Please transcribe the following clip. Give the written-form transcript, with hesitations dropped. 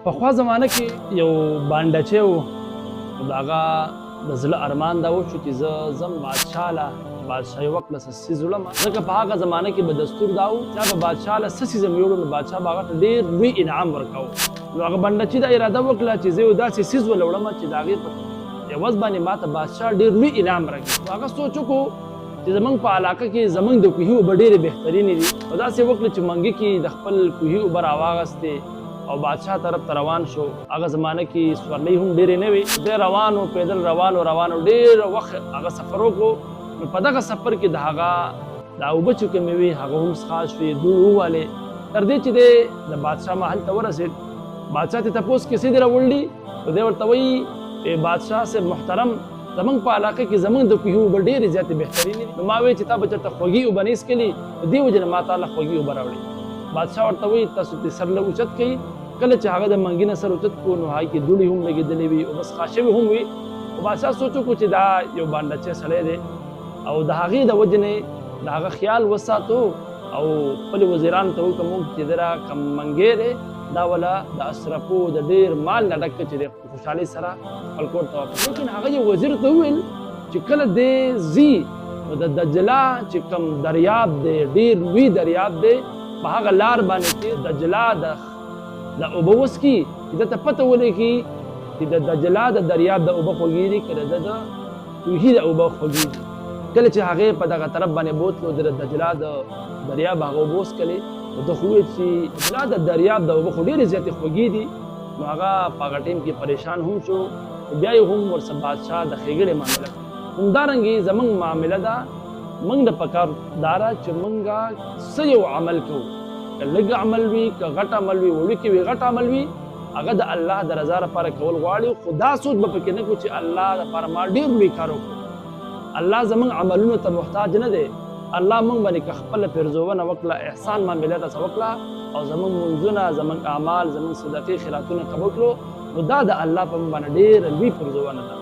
پخوا زمانه کې یو بانډچی و، د هغه د زړه ارمان دا وشو چې زه ځم بادشاه له بادشاهي وکړه څه څیز وړمه، ځکه په هغه زمانه کې به دستور دا و چې هغه بادشاه له څه څیز هم یوړو نو بادشاه به هغه ته ډېر لوی انعام ورکوه. نو هغه بانډچي دا اراده وکړه چې زه یو داسې څیز ول وړمه چې د هغې په عوض باندې ماته بادشاه ډېر لوی انعام راکړي. نو هغه سوچ وکړو چې زمونږ په علاقه کې زمونږ د کوهي اوبه ډېرې بهترینې دي، او داسې وکړه چې منګي کې د خپل کوهي اوبه راواغستې او بادشاه طرف ته روان شو. هغه زمانه کې سورلۍ هم ډېرې نه وې، دی روان و، پیدل روان و ډېر وخت هغه سفر وکړو. نو په دغه سفر کې د هغه دا اوبه چې کومې وې هغه هم څښا شوې، دوړ ووالې، تر دې چې دی د بادشاه محل ته ورسېد. بادشاه ته تپوس کیسې دې راوړلي؟ نو دی ورته وایي بادشاه صاحب محترم، زمونږ په علاقه کې زمونږ د کوهي اوبه ډېرې زیاتې بهترینې دي. نو ما وایي چې تا به چېرته خوږې اوبه نه څښلي، د دې وجې نه ما تاله خوږې اوبه راوړې. بادشاه ورته وایي تاسو دې سر لږ اوچت کوئ. کله چې هغه د منګي نه سر اوچت کړو نو هغې کې دوړې هم لګېدلې وي، اوبه څښا شوې هم وي. خو بادشاه سوچ وکړو چې دا یو بانډچی سړی دی او د هغې د وجې نه د هغه خیال وساتو او خپلې وزیرانو ته وکړو چې دره کم منګی دی دا وله د اشرفو د ډېر مال نه ډک چې دی خوشحالۍ سره خپل کور ته واپس. لیکن هغه یو وزیر ته وویل چې کله دی ځي نو د دجله چې کوم دریاب دی ډېر لوی دریاب دی، په هغه لار باندې چې دجله د اوبه وڅکي چې ده ته پته ولګي چې د دجله د دریاب د اوبه خوږې دي که د کوهي د اوبه خوږې دي. کله چې هغې په دغه طرف باندې بوتلو د دجله د دریاب هغه اوبه وڅکلې، نو ده خو وویل چې دجله د دریاب د اوبه خو ډېرې زیاتې خوږې دي. نو هغه په هغه ټایم کې پریشان هم شو، بیا یې هم ورسره بادشاه د ښېګړې معامله کړه. همدارنګې زموږ معامله ده، موږ د پکار دا ده چې موږ څه یو عمل کوو، که لږ عمل وي که غټ عمل وي، وړوکی وي غټ عمل وي، هغه د الله د رضا لپاره کول غواړي. خو دا سوچ به پکې نه کړو چې الله لپاره ما ډېر لوی کار وکړو. الله زموږ عملونو ته محتاج نه دی. الله موږ باندې که خپله پیرزونه وکړه، احسان معامله راڅه وکړه او زموږ منځونه، زموږ اعمال، زموږ صدقې خیراتونه قبول کړو، نو دا د الله په موږ باندې ډېره لوی پیرزونه ده.